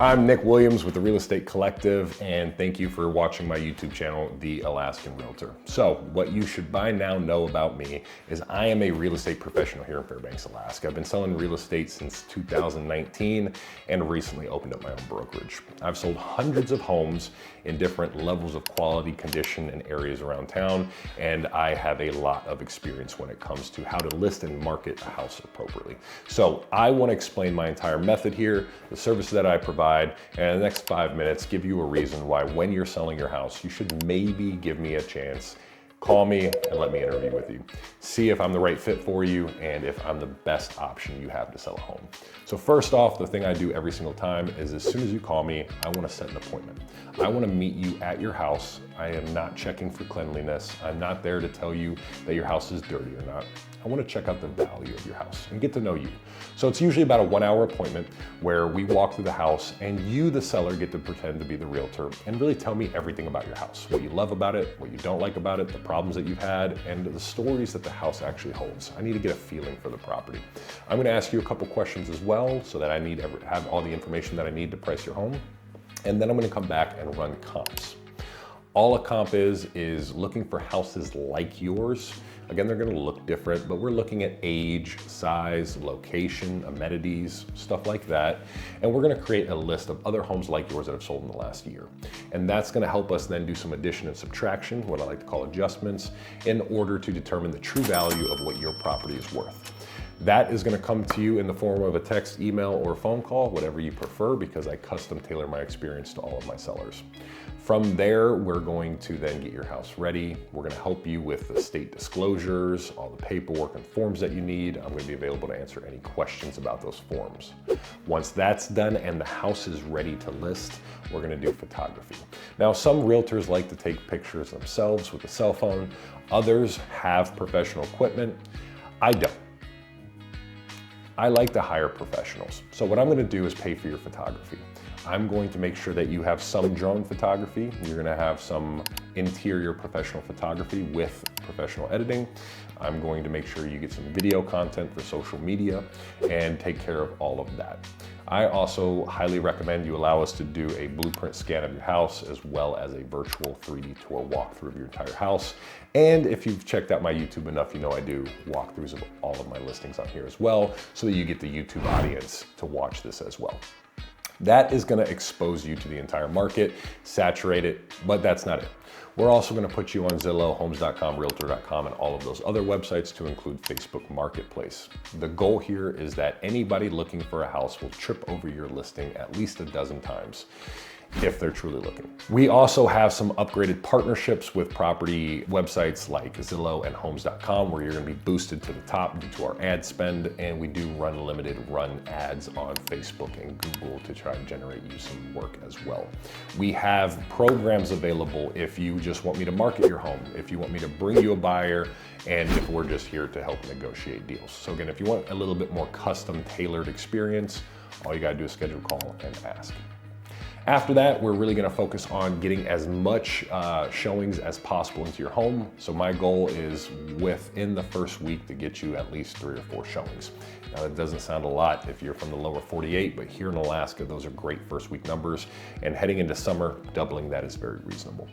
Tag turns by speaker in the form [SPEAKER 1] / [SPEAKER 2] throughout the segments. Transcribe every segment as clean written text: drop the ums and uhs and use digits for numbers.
[SPEAKER 1] I'm Nick Williams with the Real Estate Collective, and thank you for watching my YouTube channel, The Alaskan Realtor. So what you should by now know about me is I am a real estate professional here in Fairbanks, Alaska. I've been selling real estate since 2019 and recently opened up my own brokerage. I've sold hundreds of homes in different levels of quality, condition, and areas around town, and I have a lot of experience when it comes to how to list and market a house appropriately. So I want to explain my entire method here, the services that I provide, and in the next 5 minutes, give you a reason why when you're selling your house, you should maybe give me a chance. Call me and let me interview with you. See if I'm the right fit for you and if I'm the best option you have to sell a home. So first off, the thing I do every single time is as soon as you call me, I want to set an appointment. I want to meet you at your house. I am not checking for cleanliness. I'm not there to tell you that your house is dirty or not. I want to check out the value of your house and get to know you. So it's usually about a 1-hour appointment where we walk through the house and you, the seller, get to pretend to be the realtor and really tell me everything about your house, what you love about it, what you don't like about it, the problems that you've had, and the stories that the house actually holds. I need to get a feeling for the property. I'm going to ask you a couple questions as well so that I need to have all the information that I need to price your home. And then I'm going to come back and run comps. All a comp is looking for houses like yours. Again, they're going to look different, but we're looking at age, size, location, amenities, stuff like that. And we're going to create a list of other homes like yours that have sold in the last year. And that's going to help us then do some addition and subtraction, what I like to call adjustments, in order to determine the true value of what your property is worth. That is going to come to you in the form of a text, email, or phone call, whatever you prefer, because I custom tailor my experience to all of my sellers. From there, we're going to then get your house ready. We're going to help you with the state disclosures, all the paperwork and forms that you need. I'm going to be available to answer any questions about those forms. Once that's done and the house is ready to list, we're going to do photography. Now, some realtors like to take pictures themselves with a cell phone. Others have professional equipment. I don't. I like to hire professionals. So what I'm going to do is pay for your photography. I'm going to make sure that you have some drone photography. You're going to have some interior professional photography with professional editing. I'm going to make sure you get some video content for social media and take care of all of that. I also highly recommend you allow us to do a blueprint scan of your house as well as a virtual 3D tour walkthrough of your entire house. And if you've checked out my YouTube enough, you know I do walkthroughs of all of my listings on here as well, so that you get the YouTube audience to watch this as well. That is going to expose you to the entire market, saturate it, but that's not it. We're also going to put you on Zillow, homes.com, realtor.com, and all of those other websites to include Facebook Marketplace. The goal here is that anybody looking for a house will trip over your listing at least a dozen times, if they're truly looking. We also have some upgraded partnerships with property websites like Zillow and homes.com, where you're going to be boosted to the top due to our ad spend, and we do run limited run ads on Facebook and Google to try to generate you some work as well. We have programs available if you just want me to market your home, if you want me to bring you a buyer, and if we're just here to help negotiate deals. So again, if you want a little bit more custom tailored experience, all you got to do is schedule a call and ask. After that, we're really going to focus on getting as much showings as possible into your home. So my goal is within the first week to get you at least 3 or 4 showings. Now that doesn't sound a lot if you're from the lower 48, but here in Alaska, those are great first week numbers. And heading into summer, doubling that is very reasonable.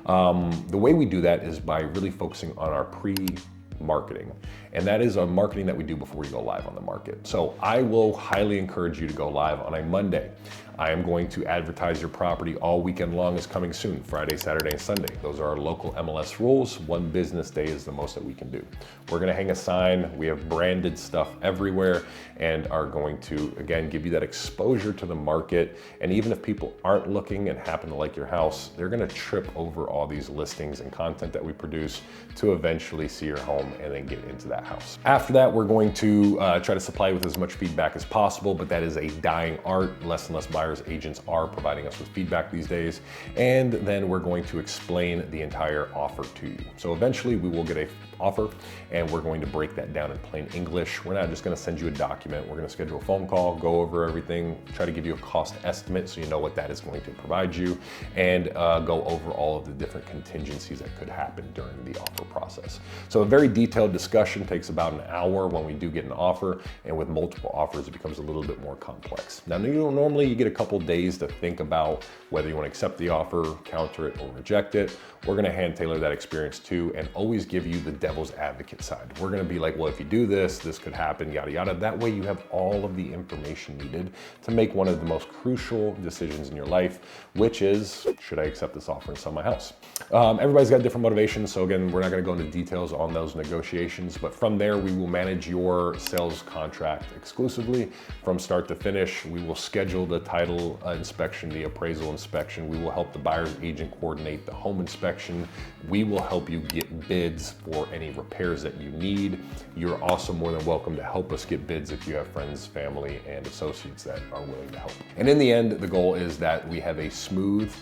[SPEAKER 1] The way we do that is by really focusing on our pre-marketing. And that is a marketing that we do before we go live on the market. So I will highly encourage you to go live on a Monday. I am going to advertise your property all weekend long is coming soon, Friday, Saturday, and Sunday. Those are our local MLS rules. 1 business day is the most that we can do. We're gonna hang a sign. We have branded stuff everywhere and are going to, again, give you that exposure to the market. And even if people aren't looking and happen to like your house, they're gonna trip over all these listings and content that we produce to eventually see your home and then get into that house. After that, we're going to try to supply you with as much feedback as possible, but that is a dying art. Less and less buyers agents are providing us with feedback these days. And then we're going to explain the entire offer to you. So eventually we will get offer, and we're going to break that down in plain English. We're not just gonna send you a document. We're gonna schedule a phone call, go over everything, try to give you a cost estimate so you know what that is going to provide you, and go over all of the different contingencies that could happen during the offer process. So a very detailed discussion takes about an hour when we do get an offer, and with multiple offers, it becomes a little bit more complex. Now, normally you get a couple days to think about whether you want to accept the offer, counter it, or reject it. We're going to hand tailor that experience too, and always give you the devil's advocate side. We're going to be like, well, if you do this, this could happen, yada, yada. That way you have all of the information needed to make one of the most crucial decisions in your life, which is, should I accept this offer and sell my house? Everybody's got different motivations. So again, we're not going to go into details on those negotiations, but from there, we will manage your sales contract exclusively from start to finish. We will schedule the title inspection, the appraisal inspection. We will help the buyer's agent coordinate the home inspection. We will help you get bids for any repairs that you need. You're also more than welcome to help us get bids if you have friends, family, and associates that are willing to help. And in the end, the goal is that we have a smooth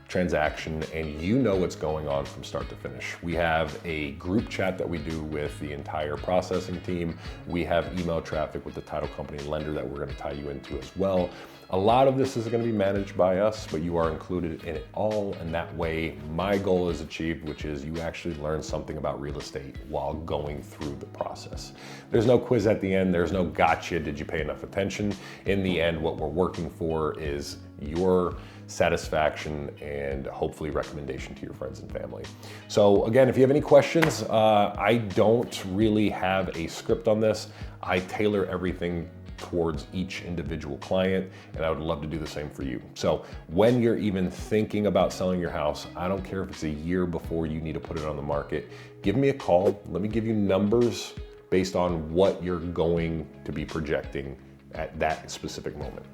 [SPEAKER 1] transaction and you know what's going on from start to finish. We have a group chat that we do with the entire processing team. We have email traffic with the title company and lender that we're going to tie you into as well. A lot of this is going to be managed by us, but you are included in it all, and that way my goal is achieved, which is you actually learn something about real estate while going through the process. There's no quiz at the end. There's no gotcha, did you pay enough attention? In the end, what we're working for is your satisfaction and hopefully recommendation to your friends and family. So again, if you have any questions, I don't really have a script on this. I tailor everything towards each individual client, and I would love to do the same for you. So when you're even thinking about selling your house, I don't care if it's a year before you need to put it on the market, give me a call. Let me give you numbers based on what you're going to be projecting at that specific moment.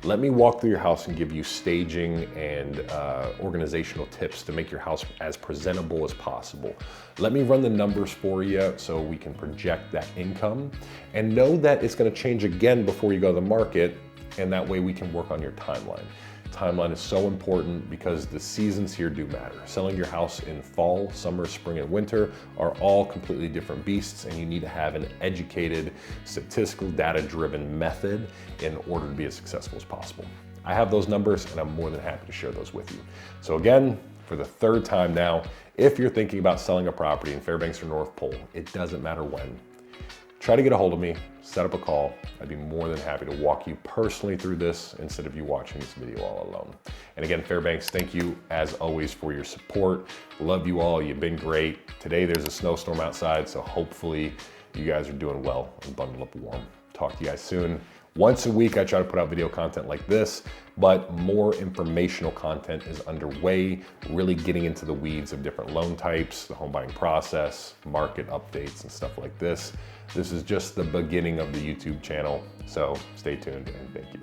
[SPEAKER 1] Let me walk through your house and give you staging and organizational tips to make your house as presentable as possible. Let me run the numbers for you so we can project that income, and know that it's going to change again before you go to the market, and that way we can work on your timeline. Timeline is so important because the seasons here do matter. Selling your house in fall, summer, spring, and winter are all completely different beasts, and you need to have an educated, statistical, data-driven method in order to be as successful as possible. I have those numbers, and I'm more than happy to share those with you. So again, for the third time now, if you're thinking about selling a property in Fairbanks or North Pole, it doesn't matter when. Try to get a hold of me, set up a call. I'd be more than happy to walk you personally through this instead of you watching this video all alone. And again, Fairbanks, thank you as always for your support. Love you all, you've been great. Today there's a snowstorm outside, so hopefully you guys are doing well and bundle up warm. Talk to you guys soon. Once a week, I try to put out video content like this, but more informational content is underway, really getting into the weeds of different loan types, the home buying process, market updates, and stuff like this. This is just the beginning of the YouTube channel, so stay tuned and thank you.